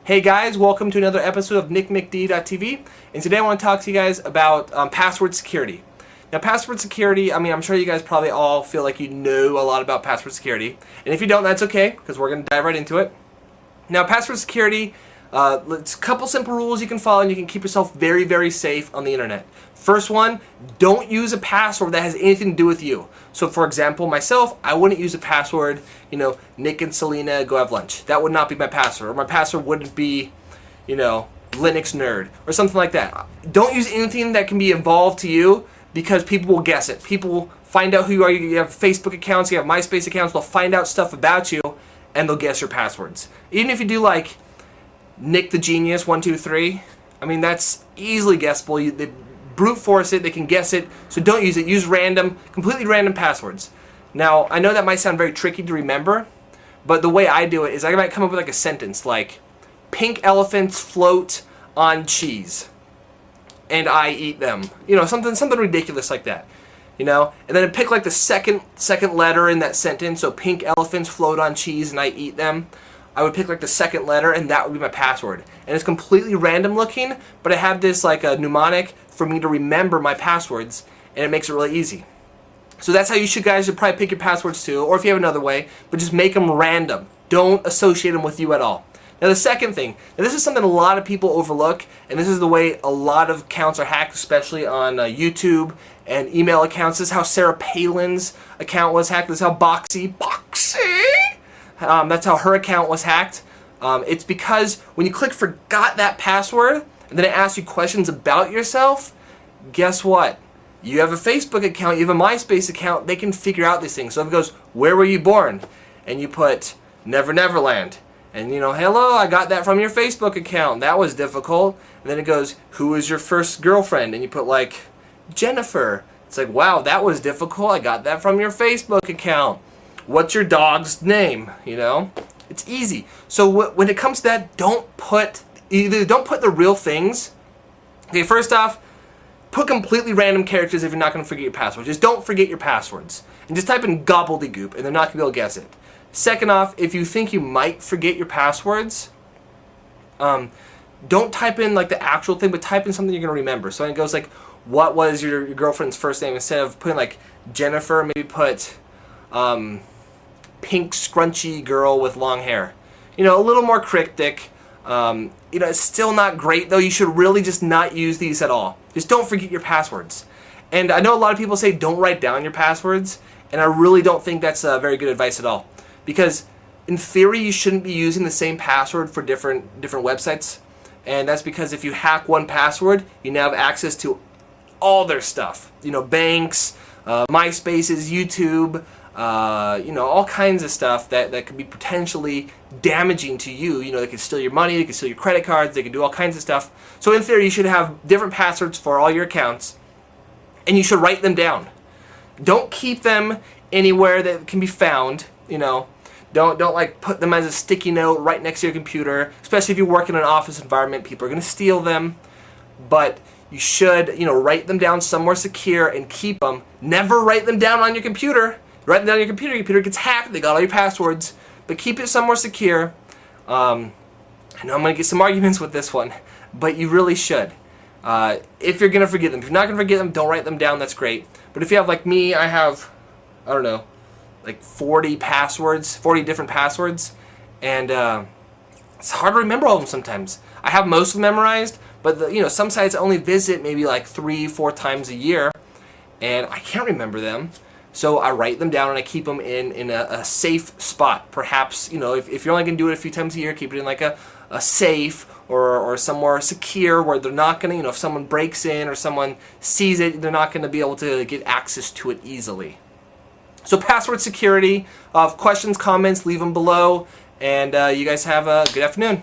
Hey guys, welcome to another episode of NickMcDTV, and today I want to talk to you guys about password security. Now, password security, I'm sure you guys probably all feel like you know a lot about password security, and if you don't, that's okay, because we're going to dive right into it. Now, password security, it's a couple simple rules you can follow, and you can keep yourself very, very safe on the internet. First one, don't use a password that has anything to do with you. So, for example, myself, I wouldn't use a password, Nick and Selena go have lunch. That would not be my password. Or my password wouldn't be, Linux nerd or something like that. Don't use anything that can be involved to you because people will guess it. People will find out who you are. You have Facebook accounts, you have MySpace accounts, they'll find out stuff about you and they'll guess your passwords. Even if you do like Nick the Genius 123, that's easily guessable. They brute force it, they can guess it, so don't use it. Use random, completely random passwords. Now, I know that might sound very tricky to remember, but the way I do it is I might come up with like a sentence like, pink elephants float on cheese, and I eat them. Something ridiculous like that. And then I pick like the second letter in that sentence, so pink elephants float on cheese and I eat them. I would pick like the second letter and that would be my password. And it's completely random looking, but I have this like a mnemonic for me to remember my passwords, and it makes it really easy. So that's how you should probably pick your passwords too, or if you have another way, but just make them random. Don't associate them with you at all. Now the second thing, this is something a lot of people overlook, and this is the way a lot of accounts are hacked, especially on YouTube and email accounts. This is how Sarah Palin's account was hacked. This is how Boxy, that's how her account was hacked. It's because when you click forgot that password, and then it asks you questions about yourself, guess what? You have a Facebook account, you have a MySpace account, they can figure out these things. So if it goes, where were you born? And you put Never Neverland. And hello, I got that from your Facebook account. That was difficult. And then it goes, who was your first girlfriend? And you put like, Jennifer. It's like, wow, that was difficult. I got that from your Facebook account. What's your dog's name? It's easy. So when it comes to that, don't put the real things. Okay, first off, put completely random characters if you're not going to forget your password. Just don't forget your passwords. And just type in gobbledygook, and they're not going to be able to guess it. Second off, if you think you might forget your passwords, don't type in like the actual thing, but type in something you're going to remember. So when it goes like, what was your girlfriend's first name? Instead of putting like Jennifer, maybe put pink scrunchy girl with long hair. A little more cryptic. It's still not great though. You should really just not use these at all. Just don't forget your passwords. And I know a lot of people say don't write down your passwords, and I really don't think that's very good advice at all. Because in theory you shouldn't be using the same password for different websites. And that's because if you hack one password, you now have access to all their stuff. Banks, MySpaces, YouTube, all kinds of stuff that could be potentially damaging to you. They could steal your money, they could steal your credit cards, they could do all kinds of stuff. So in theory, you should have different passwords for all your accounts, and you should write them down. Don't keep them anywhere that can be found. Don't like put them as a sticky note right next to your computer, especially if you work in an office environment. People are going to steal them, but you should, write them down somewhere secure and keep them. Never write them down on your computer. Write them down on your computer gets hacked, they got all your passwords, but keep it somewhere secure. I know I'm going to get some arguments with this one, but you really should. If you're going to forget them. If you're not going to forget them, don't write them down, that's great. But if you have like me, I have, I don't know, like 40 different passwords, and it's hard to remember all of them sometimes. I have most of them memorized, but some sites I only visit maybe like 3-4 times a year, and I can't remember them. So I write them down and I keep them in a safe spot. Perhaps, if you're only going to do it a few times a year, keep it in like a safe or somewhere secure where they're not going to, if someone breaks in or someone sees it, they're not going to be able to get access to it easily. So password security, questions, comments, leave them below, and you guys have a good afternoon.